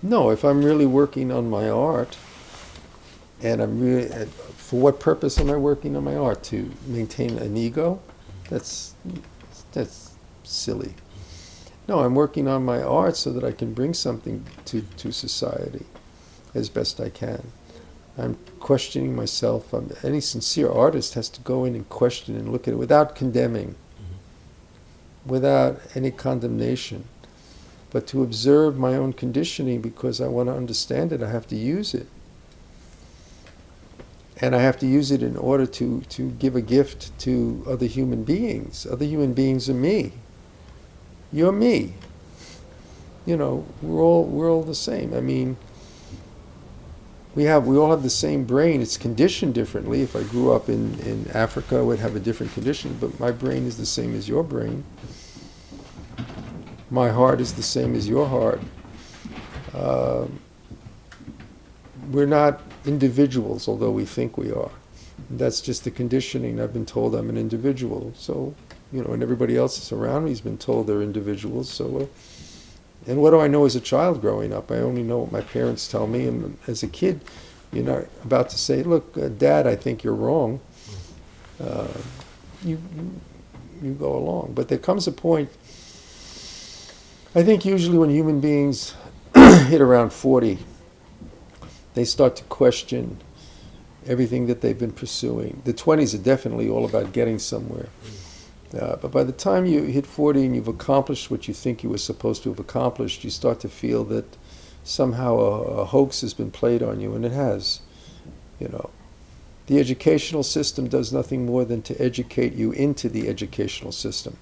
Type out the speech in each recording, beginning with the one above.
No, if I'm really working on my art, and I'm really, for what purpose am I working on my art? To maintain an ego? That's that's silly. No, I'm working on my art so that I can bring something to society as best I can. I'm questioning myself. Any sincere artist has to go in and question and look at it without condemning, without any condemnation, but to observe my own conditioning because I want to understand it. I have to use it. And I have to use it in order to give a gift to other human beings. Other human beings are me. You're me. You know, we're all the same. I mean, we all have the same brain. It's conditioned differently. If I grew up in Africa, I would have a different condition, but my brain is the same as your brain. My heart is the same as your heart. Uh, we're not individuals, although we think we are. That's just the conditioning. I've been told I'm an individual. So, and everybody else that's around me has been told they're individuals. So, and what do I know as a child growing up? I only know what my parents tell me. And as a kid, you're not about to say, look, Dad, I think you're wrong. Uh, you, you go along. But there comes a point, I think usually when human beings hit around 40, they start to question everything that they've been pursuing. The 20s are definitely all about getting somewhere. But by the time you hit 40 and you've accomplished what you think you were supposed to have accomplished, you start to feel that somehow a hoax has been played on you, and it has. The educational system does nothing more than to educate you into the educational system.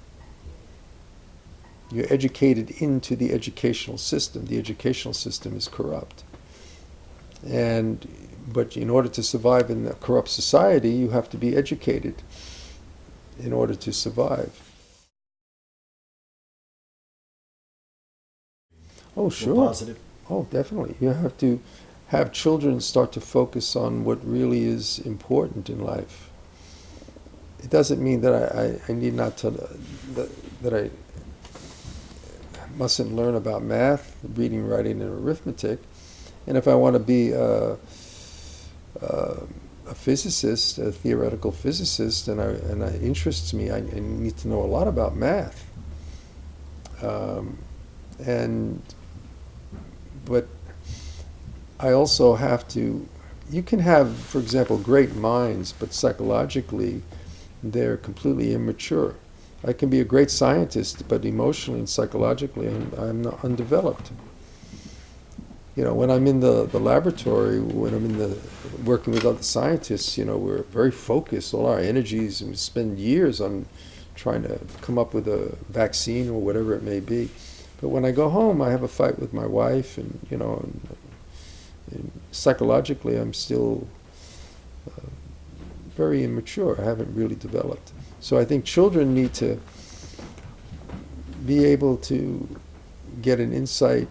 You're educated into the educational system. The educational system is corrupt. But in order to survive in a corrupt society, you have to be educated in order to survive. Oh, sure. More positive. Oh, definitely. You have to have children start to focus on what really is important in life. It doesn't mean that I need not to, that I mustn't learn about math, reading, writing, and arithmetic. And if I want to be a physicist, a theoretical physicist, and it interests me, I need to know a lot about math. But I also have to. You can have, for example, great minds, but psychologically, they're completely immature. I can be a great scientist, but emotionally and psychologically, I'm not undeveloped. When I'm in the laboratory, when I'm working with other scientists, we're very focused, all our energies, and we spend years on trying to come up with a vaccine or whatever it may be. But when I go home, I have a fight with my wife, and psychologically, I'm still very immature. I haven't really developed. So I think children need to be able to get an insight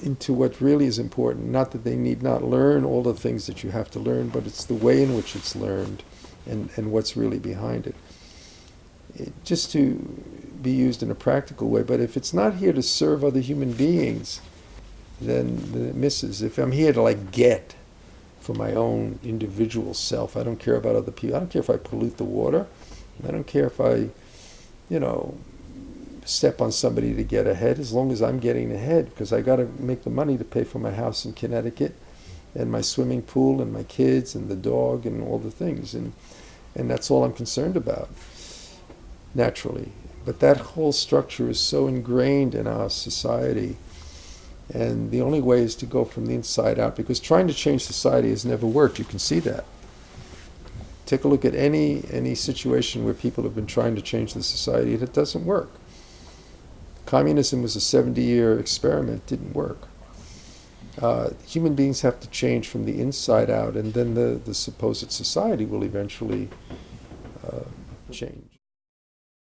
into what really is important. Not that they need not learn all the things that you have to learn, but it's the way in which it's learned and what's really behind it. Just to be used in a practical way. But if it's not here to serve other human beings, then it misses. If I'm here to get for my own individual self, I don't care about other people. I don't care if I pollute the water. I don't care if I, step on somebody to get ahead, as long as I'm getting ahead, because I got to make the money to pay for my house in Connecticut and my swimming pool and my kids and the dog and all the things. And that's all I'm concerned about, naturally. But that whole structure is so ingrained in our society. And the only way is to go from the inside out, because trying to change society has never worked. You can see that. Take a look at any situation where people have been trying to change the society, and it doesn't work. Communism was a 70-year experiment, didn't work. Human beings have to change from the inside out, and then the supposed society will eventually change.